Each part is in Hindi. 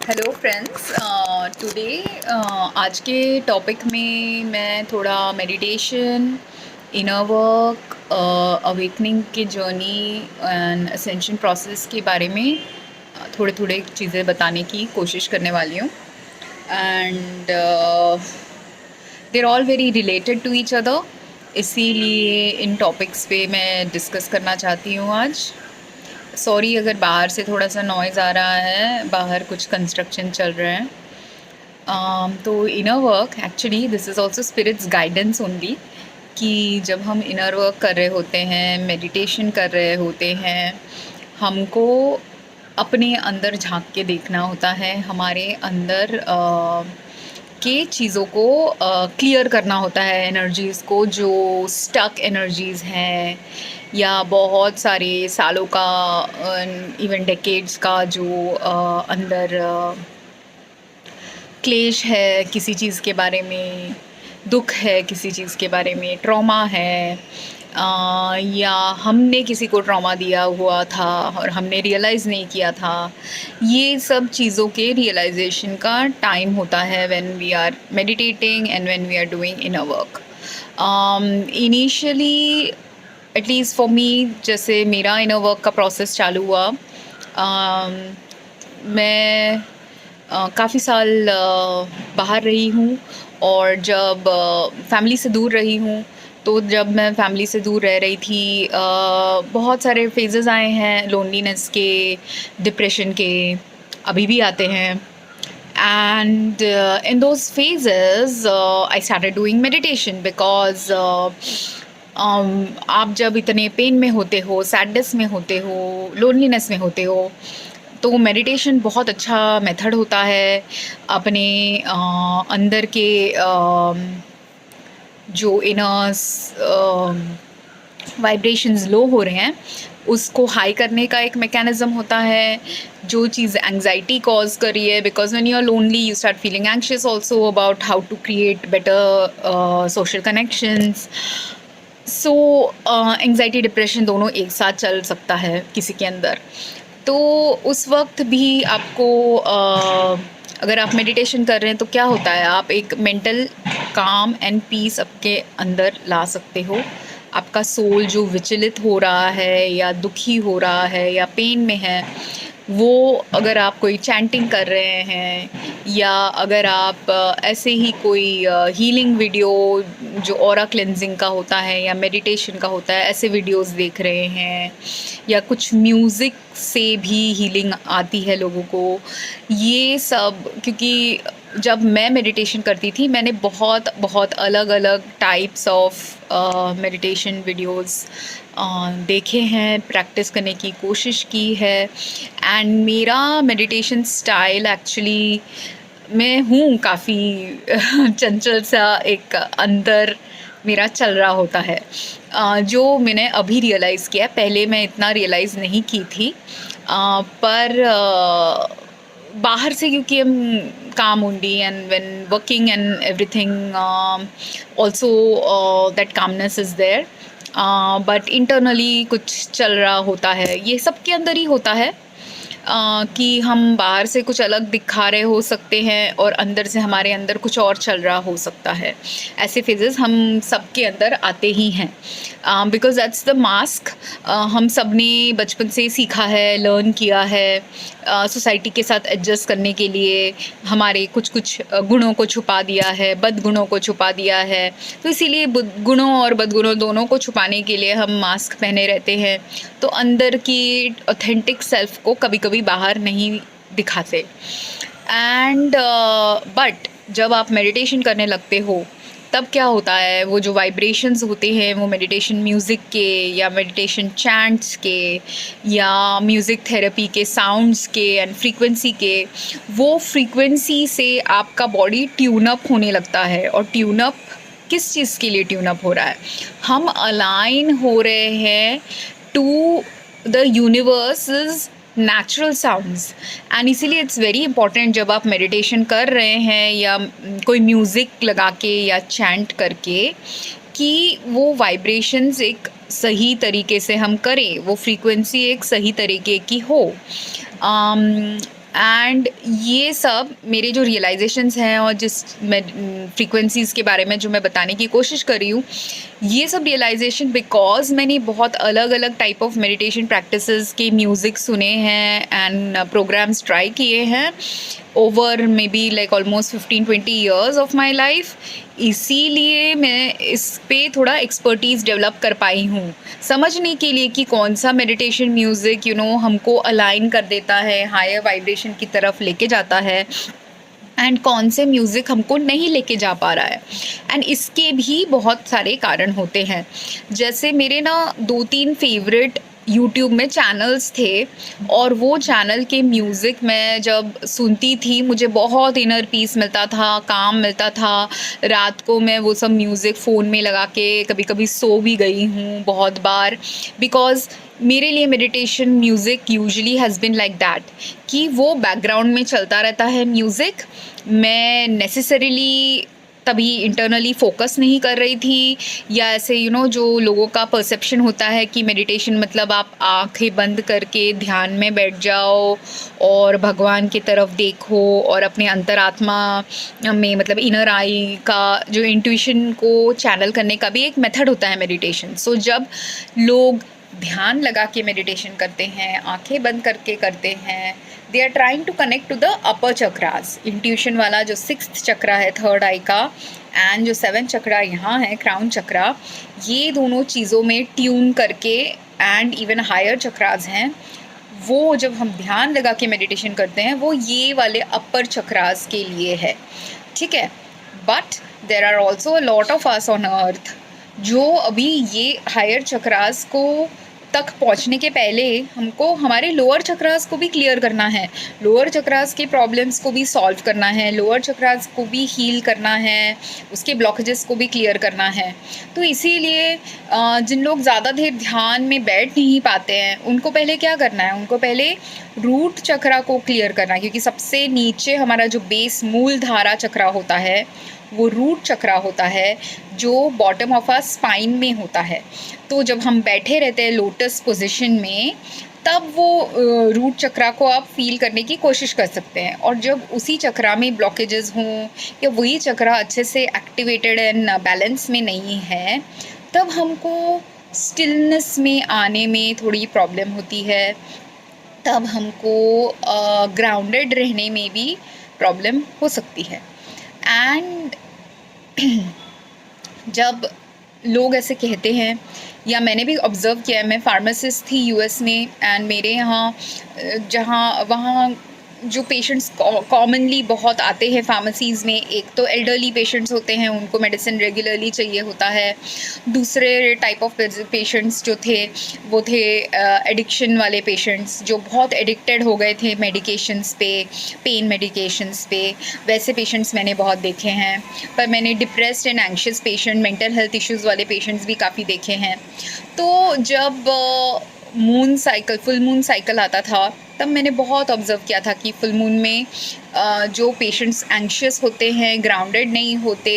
हेलो फ्रेंड्स, टुडे आज के टॉपिक में मैं थोड़ा मेडिटेशन, इनर वर्क, अवेकनिंग की जर्नी एंड असेंशन प्रोसेस के बारे में थोड़े थोड़े चीज़ें बताने की कोशिश करने वाली हूँ। And there all very related to each other, इसीलिए इन टॉपिक्स पे मैं डिस्कस करना चाहती हूँ आज। सॉरी अगर बाहर से थोड़ा सा नॉइज़ आ रहा है, बाहर कुछ कंस्ट्रक्शन चल रहे हैं। तो inner work actually this is also spirits guidance only, कि जब हम इनर वर्क कर रहे होते हैं, मेडिटेशन कर रहे होते हैं, हमको अपने अंदर झांक के देखना होता है, हमारे अंदर के चीज़ों को क्लियर करना होता है, एनर्जीज़ को जो स्टक एनर्जीज़ हैं या बहुत सारे सालों का इवन डेकेड्स का जो अंदर क्लेश है किसी चीज़ के बारे में, दुख है किसी चीज़ के बारे में, ट्रॉमा है, या हमने किसी को ट्रॉमा दिया हुआ था और हमने रियलाइज़ नहीं किया था। ये सब चीज़ों के रियलाइजेशन का टाइम होता है when we are meditating and when we are doing inner work. Initially at least for me, जैसे मेरा इनर वर्क का प्रोसेस चालू हुआ, मैं काफ़ी साल बाहर रही हूँ, और जब फैमिली से दूर रही हूँ, तो जब मैं फैमिली से दूर रह रही थी, बहुत सारे फेजेस आए हैं लोनलीनेस के, डिप्रेशन के, अभी भी आते हैं। And in those phases I started doing meditation because आप जब इतने पेन में होते हो, सैडनेस में होते हो, लोनलीनेस में होते हो, तो मेडिटेशन बहुत अच्छा मेथड होता है अपने अंदर के जो इनर वाइब्रेशंस लो हो रहे हैं उसको हाई करने का एक मैकेनिज़्म होता है। जो चीज़ एंग्जाइटी कॉज कर रही है, because when you are lonely you start feeling anxious also about how to create better social connections. So anxiety depression दोनों एक साथ चल सकता है किसी के अंदर। तो उस वक्त भी आपको अगर आप मेडिटेशन कर रहे हैं तो क्या होता है, आप एक मेंटल काम एंड पीस आपके अंदर ला सकते हो। आपका सोल जो विचलित हो रहा है या दुखी हो रहा है या पेन में है, वो अगर आप कोई चैंटिंग कर रहे हैं या अगर आप ऐसे ही कोई हीलिंग वीडियो जो ऑरा क्लेंजिंग का होता है या मेडिटेशन का होता है, ऐसे वीडियोस देख रहे हैं, या कुछ म्यूज़िक से भी हीलिंग आती है लोगों को, ये सब क्योंकि जब मैं मेडिटेशन करती थी मैंने बहुत बहुत अलग अलग टाइप्स ऑफ मेडिटेशन वीडियोस देखे हैं, प्रैक्टिस करने की कोशिश की है। एंड मेरा मेडिटेशन स्टाइल एक्चुअली, मैं हूँ काफ़ी चंचल सा, एक अंदर मेरा चल रहा होता है, जो मैंने अभी रियलाइज़ किया। पहले मैं इतना रियलाइज़ नहीं की थी, पर बाहर से क्योंकि हम काम उंडी and when working and everything, also that calmness is there, but internally कुछ चल रहा होता है। ये सबके अंदर ही होता है, कि हम बाहर से कुछ अलग दिखा रहे हो सकते हैं और अंदर से हमारे अंदर कुछ और चल रहा हो सकता है। ऐसे फेजेस हम सबके अंदर आते ही हैं, बिकॉज दैट्स द मास्क। हम सब ने बचपन से सीखा है, लर्न किया है, सोसाइटी के साथ एडजस्ट करने के लिए हमारे कुछ कुछ गुणों को छुपा दिया है, बदगुणों को छुपा दिया है। तो इसीलिए गुणों और बदगुणों दोनों को छुपाने के लिए हम मास्क पहने रहते हैं, तो अंदर की ऑथेंटिक सेल्फ को कभी कभी बाहर नहीं दिखाते। एंड बट जब आप मेडिटेशन करने लगते हो तब क्या होता है, वो जो वाइब्रेशंस होते हैं वो मेडिटेशन म्यूज़िक के या मेडिटेशन चैंट्स के या म्यूज़िक थेरेपी के साउंड्स के एंड फ्रीक्वेंसी के, वो फ्रीक्वेंसी से आपका बॉडी ट्यून अप होने लगता है। और ट्यून अप किस चीज़ के लिए ट्यून अप हो रहा है, हम अलाइन हो रहे हैं to the universe natural sounds. And इसीलिए इट्स वेरी इंपॉर्टेंट जब आप मेडिटेशन कर रहे हैं या कोई म्यूज़िक लगा के या चैंट करके, कि वो वाइब्रेशंस एक सही तरीके से हम करें, वो फ्रीक्वेंसी एक सही तरीके की हो। एंड ये सब मेरे जो रियलाइजेशंस हैं और जिस फ्रीक्वेंसीज़ के बारे में जो मैं बताने की कोशिश कर रही हूँ, ये सब रियलाइजेशन बिकॉज मैंने बहुत अलग अलग टाइप ऑफ मेडिटेशन प्रैक्टिसेस के म्यूज़िक सुने हैं एंड प्रोग्राम्स ट्राई किए हैं over may be like almost 15-20 years of my life. इसीलिए मैं इस पे थोड़ा एक्सपर्टीज़ डेवलप कर पाई हूँ, समझने के लिए कि कौन सा मेडिटेशन म्यूज़िक हमको अलाइन कर देता है, हायर वाइब्रेशन की तरफ लेके जाता है, एंड कौन से म्यूज़िक हमको नहीं लेके जा पा रहा है। एंड इसके भी बहुत सारे कारण होते हैं। जैसे मेरे ना 2-3 फेवरेट यूट्यूब में चैनल्स थे और वो चैनल के म्यूज़िक मैं जब सुनती थी मुझे बहुत इनर पीस मिलता था, काम मिलता था। रात को मैं वो सब म्यूज़िक फ़ोन में लगा के कभी कभी सो भी गई हूँ बहुत बार, बिकॉज़ मेरे लिए meditation music usually has been like that कि वो बैकग्राउंड में चलता रहता है म्यूज़िक। मैं नेसेसरीली तभी इंटरनली फोकस नहीं कर रही थी, या ऐसे जो लोगों का परसेप्शन होता है कि मेडिटेशन मतलब आप आंखें बंद करके ध्यान में बैठ जाओ और भगवान की तरफ देखो और अपने अंतरात्मा में मतलब इनर आई का जो इंट्यूशन को चैनल करने का भी एक मेथड होता है मेडिटेशन। सो जब लोग ध्यान लगा के मेडिटेशन करते हैं, आंखें बंद करके करते हैं, they are trying to connect to the upper chakras. Intuition वाला जो 6th चक्रा है थर्ड आई का, एंड जो 7th चक्रा यहाँ है क्राउन चक्रा, ये दोनों चीज़ों में ट्यून करके, एंड इवन हायर चक्रास हैं वो जब हम ध्यान लगा के मेडिटेशन करते हैं वो ये वाले अपर चक्रास के लिए है, ठीक है। But there are also a lot of us on earth जो अभी ये हायर चक्रास को तक पहुंचने के पहले हमको हमारे लोअर चक्रास को भी क्लियर करना है, लोअर चक्रास के प्रॉब्लम्स को भी सॉल्व करना है, लोअर चक्रास को भी हील करना है, उसके ब्लॉकेजेस को भी क्लियर करना है। तो इसीलिए जिन लोग ज़्यादा देर ध्यान में बैठ नहीं पाते हैं उनको पहले क्या करना है, उनको पहले रूट चक्रा को क्लियर करना है, क्योंकि सबसे नीचे हमारा जो बेस मूल धारा चक्रा होता है वो रूट चक्रा होता है जो बॉटम ऑफ आ स्पाइन में होता है। तो जब हम बैठे रहते हैं लोटस पोजीशन में तब वो रूट चक्रा को आप फील करने की कोशिश कर सकते हैं, और जब उसी चक्रा में ब्लॉकेजेस हों या वही चक्रा अच्छे से एक्टिवेटेड एंड बैलेंस में नहीं है तब हमको स्टिलनेस में आने में थोड़ी प्रॉब्लम होती है, तब हमको ग्राउंडेड रहने में भी प्रॉब्लम हो सकती है। एंड जब लोग ऐसे कहते हैं, या मैंने भी ऑब्ज़र्व किया है, मैं फार्मासिस्ट थी यूएस में, एंड मेरे यहाँ वहाँ जो पेशेंट्स कॉमनली बहुत आते हैं फार्मेसीज़ में, एक तो एल्डरली पेशेंट्स होते हैं, उनको मेडिसिन रेगुलरली चाहिए होता है। दूसरे टाइप ऑफ पेशेंट्स जो थे वो थे एडिक्शन वाले पेशेंट्स जो बहुत एडिक्टेड हो गए थे मेडिकेशंस पे, पेन मेडिकेशंस पे। वैसे पेशेंट्स मैंने बहुत देखे हैं, पर मैंने depressed and anxious patient, mental health issues वाले पेशेंट्स भी काफ़ी देखे हैं। तो जब फुल मून साइकिल आता था तब मैंने बहुत ऑब्ज़र्व किया था कि फुल मून में जो पेशेंट्स एंग्शियस होते हैं, ग्राउंडेड नहीं होते,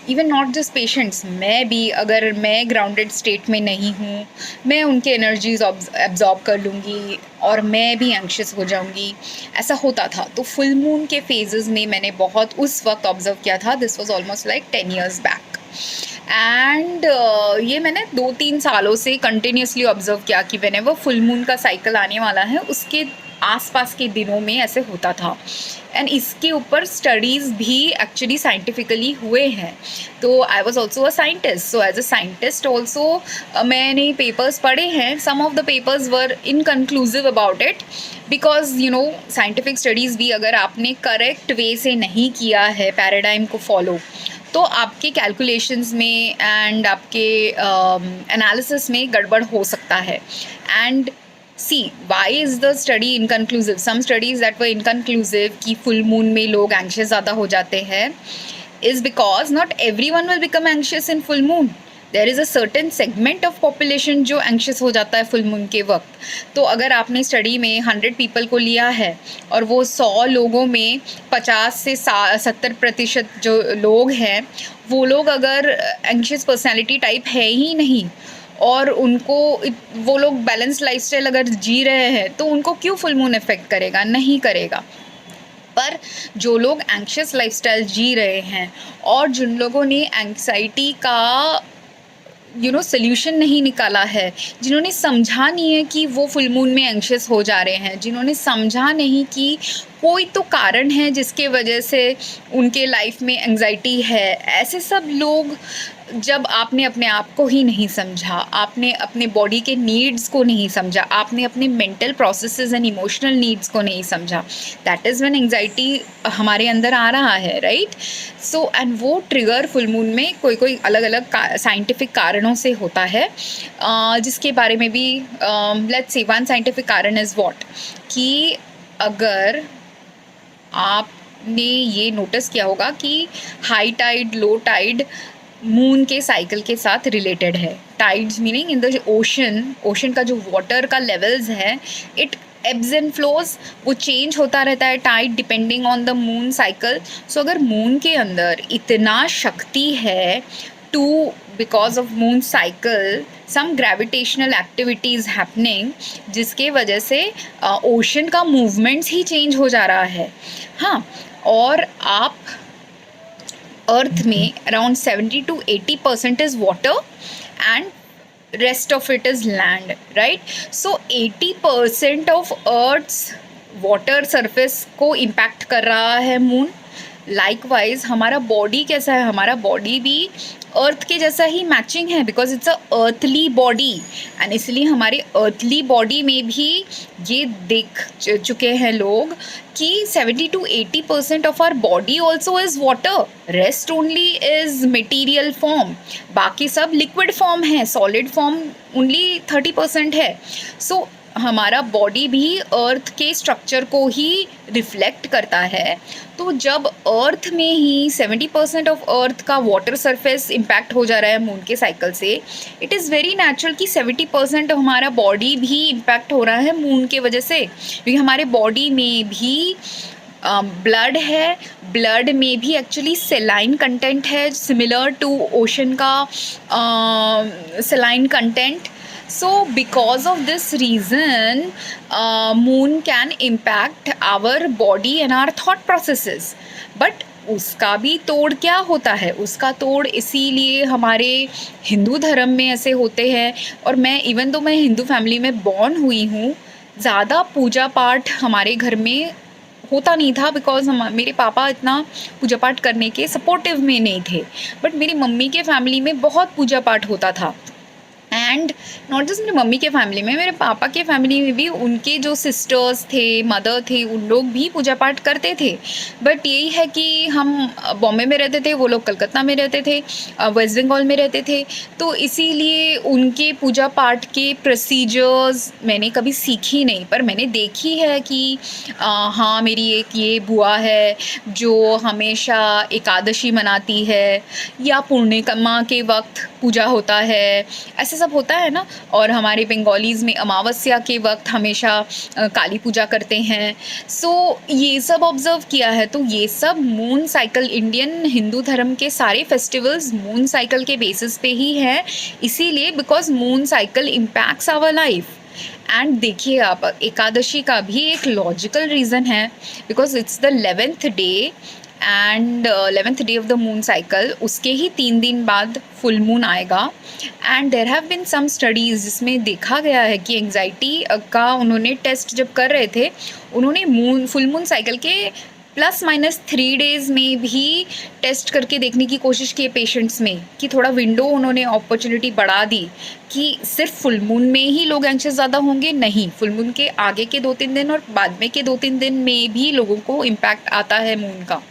इवन नॉट जस्ट पेशेंट्स, मैं भी अगर मैं ग्राउंडेड स्टेट में नहीं हूँ मैं उनके एनर्जीज एब्जॉर्ब कर लूँगी और मैं भी एंग्शियस हो जाऊँगी, ऐसा होता था। तो फुल मून के फेजेस में मैंने बहुत उस वक्त ऑब्ज़र्व किया था। This was almost like 10 years back, and ये मैंने 2-3 सालों से कंटिन्यूसली ऑब्ज़र्व किया कि व्हेनेवर फुल मून का साइकिल आने वाला है उसके आसपास के दिनों में ऐसे होता था। एंड इसके ऊपर स्टडीज़ भी एक्चुअली साइंटिफिकली हुए हैं। तो I was also a scientist, so as a scientist also मैंने पेपर्स पढ़े हैं। Some of the papers were inconclusive about it, because scientific studies भी अगर आपने करेक्ट वे से नहीं किया है पैराडाइम को फॉलो, तो आपके कैलकुलेशंस में एंड आपके एनालिसिस में गड़बड़ हो सकता है। And see why is the study inconclusive, some studies that were inconclusive कि फुल मून में लोग एंग्शियस ज़्यादा हो जाते हैं, is because not everyone will become anxious in full moon. There is a certain segment of population जो एंग्शियस हो जाता है फुल मून के वक्त। तो अगर आपने स्टडी में 100 पीपल को लिया है और वो 100 लोगों में 50 से 70% जो लोग हैं वो लोग अगर एंग्शियस पर्सनैलिटी टाइप है ही नहीं और वो लोग बैलेंस लाइफस्टाइल अगर जी रहे हैं तो उनको क्यों फुल मून इफेक्ट करेगा? नहीं करेगा। पर जो लोग एंग्शियस लाइफस्टाइल जी रहे हैं और जिन लोगों ने एंग्जाइटी का सोल्यूशन नहीं निकाला है, जिन्होंने समझा नहीं है कि वो फुल मून में एंग्शियस हो जा रहे हैं, जिन्होंने समझा नहीं कि कोई तो कारण है जिसके वजह से उनके लाइफ में एंग्जाइटी है, ऐसे सब लोग, जब आपने अपने आप को ही नहीं समझा, आपने अपने बॉडी के नीड्स को नहीं समझा, आपने अपने mental processes and emotional needs को नहीं समझा, दैट इज़ व्हेन एंग्जाइटी हमारे अंदर आ रहा है, राइट? सो एंड वो ट्रिगर फुल मून में कोई कोई अलग अलग साइंटिफिक कारणों से होता है, जिसके बारे में भी लेट्स सी वन साइंटिफिक कारण इज़ व्हाट, कि अगर आपने ये नोटिस किया होगा कि high tide, low tide moon के साइकिल के साथ रिलेटेड है। Tides meaning in the ocean का जो वाटर का लेवल्स है, इट एब्स एंड फ्लोज, वो चेंज होता रहता है tide depending on the moon cycle. So अगर मून के अंदर इतना शक्ति है to because of moon cycle some gravitational activities happening, जिसके वजह से ओशन का मूवमेंट्स ही चेंज हो जा रहा है। हाँ, और आप अर्थ में around 70 to 80% is water and rest of it is land, right? So 80% of earth's water surface को इम्पैक्ट कर रहा है मून। लाइकवाइज हमारा बॉडी कैसा है? हमारा बॉडी भी अर्थ के जैसा ही मैचिंग है, because it's a earthly body, and इसलिए हमारे अर्थली बॉडी में भी ये देख चुके हैं लोग कि 70 to 80% of our body also is water, rest only is material form, बाकी सब लिक्विड फॉर्म है, सॉलिड फॉर्म ओनली 30% है। सो हमारा बॉडी भी अर्थ के स्ट्रक्चर को ही रिफ्लेक्ट करता है। तो जब अर्थ में ही 70% ऑफ अर्थ का वाटर सरफेस इम्पैक्ट हो जा रहा है मून के साइकिल से, इट इज़ वेरी नेचुरल कि 70% हमारा बॉडी भी इम्पैक्ट हो रहा है मून के वजह से, क्योंकि हमारे बॉडी में भी ब्लड है, ब्लड में भी एक्चुअली सेलाइन कंटेंट है, सिमिलर टू ओशन का सेलाइन content. So because of this reason, moon can impact our body and our thought processes. But उसका भी तोड़ क्या होता है? उसका तोड़ इसीलिए हमारे हिंदू धर्म में ऐसे होते हैं, और मैं इवन तो मैं हिंदू फैमिली में बॉर्न हुई हूँ, ज़्यादा पूजा पाठ हमारे घर में होता नहीं था, बिकॉज मेरे पापा इतना पूजा पाठ करने के सपोर्टिव में नहीं थे। बट मेरी मम्मी के फैमिली में बहुत पूजा पाठ होता था, एंड नॉट जस्ट मेरी मम्मी के फैमिली में, मेरे पापा के फैमिली में भी उनके जो सिस्टर्स थे, मदर थे, उन लोग भी पूजा पाठ करते थे। बट यही है कि हम बॉम्बे में रहते थे, वो लोग कलकत्ता में रहते थे, वेस्ट बंगाल में रहते थे, तो इसीलिए उनके पूजा पाठ के प्रोसीजर्स मैंने कभी सीखी नहीं। पर मैंने देखी है कि हाँ, मेरी एक ये बुआ है जो हमेशा एकादशी मनाती है, या पूर्णिमा के वक्त पूजा होता है, ऐसे सब होता है ना। और हमारे बंगालीज़ में अमावस्या के वक्त हमेशा काली पूजा करते हैं। सो ये सब ऑब्ज़र्व किया है। तो ये सब मून साइकिल, इंडियन हिंदू धर्म के सारे फेस्टिवल्स मून साइकिल के बेसिस पे ही है, इसीलिए because moon cycle impacts our life. And देखिए आप, एकादशी का भी एक लॉजिकल रीज़न है, because it's the 11th day and 11th day of the moon cycle, उसके ही 3 दिन बाद फुल मून आएगा। And there have been some studies जिसमें देखा गया है कि एंग्जाइटी का उन्होंने टेस्ट जब कर रहे थे, उन्होंने फुल मून साइकिल के +- 3 डेज़ में भी टेस्ट करके देखने की कोशिश की पेशेंट्स में, कि थोड़ा विंडो उन्होंने अपॉर्चुनिटी बढ़ा दी कि सिर्फ फुल मून में ही लोग एंग्शियस ज़्यादा होंगे, नहीं, फुल मून के आगे के 2-3 दिन और बाद में के 2-3 दिन में भी लोगों को इम्पैक्ट आता है मून का।